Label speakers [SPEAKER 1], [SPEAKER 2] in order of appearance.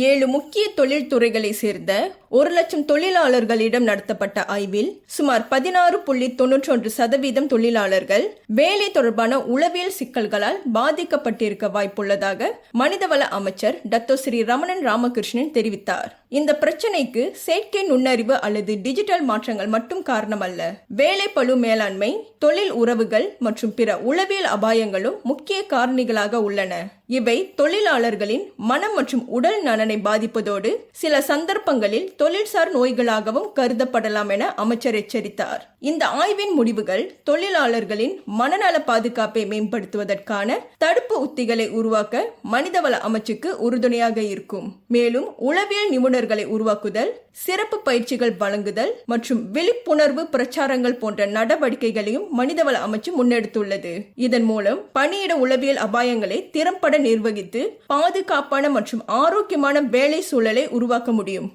[SPEAKER 1] 7 முக்கிய தொழில்துறைகளை சேர்ந்த 1,00,000 தொழிலாளர்களிடம் நடத்தப்பட்ட ஆய்வில் சுமார் 16.91% தொழிலாளர்கள் வேலை தொடர்பான உளவியல் சிக்கல்களால் பாதிக்கப்பட்டிருக்க வாய்ப்புள்ளதாக மனிதவள அமைச்சர் டத்தோஸ்ரீ ரமணன் ராமகிருஷ்ணன் தெரிவித்தார். இந்த பிரச்சனைக்கு செயற்கை நுண்ணறிவு அல்லது டிஜிட்டல் மாற்றங்கள் மட்டும் காரணமல்ல. வேலை பளு மேலாண்மை, தொழில் உறவுகள் மற்றும் பிற உளவியல் அபாயங்களும் முக்கிய காரணிகளாக உள்ளன. இவை தொழிலாளர்களின் மனம் மற்றும் உடல் நலனை பாதிப்பதோடு சில சந்தர்ப்பங்களில் தொழில்சார் நோய்களாகவும் கருதப்படலாம் என அமைச்சர் எச்சரித்தார். இந்த ஆய்வின் முடிவுகள் தொழிலாளர்களின் மனநல பாதுகாப்பை மேம்படுத்துவதற்கான தடுப்பு உத்திகளை உருவாக்க மனிதவள அமைச்சுக்கு உறுதுணையாக இருக்கும். மேலும் உளவியல் நிபுணர்களை உருவாக்குதல், சிறப்பு பயிற்சிகள் வழங்குதல் மற்றும் விழிப்புணர்வு பிரச்சாரங்கள் போன்ற நடவடிக்கைகளையும் மனிதவள அமைச்சு முன்னெடுத்துள்ளது. இதன் மூலம் பணியிட உளவியல் அபாயங்களை திறம்பட நிர்வகித்து பாதுகாப்பான மற்றும் ஆரோக்கியமான வேலை சூழலை உருவாக்க முடியும்.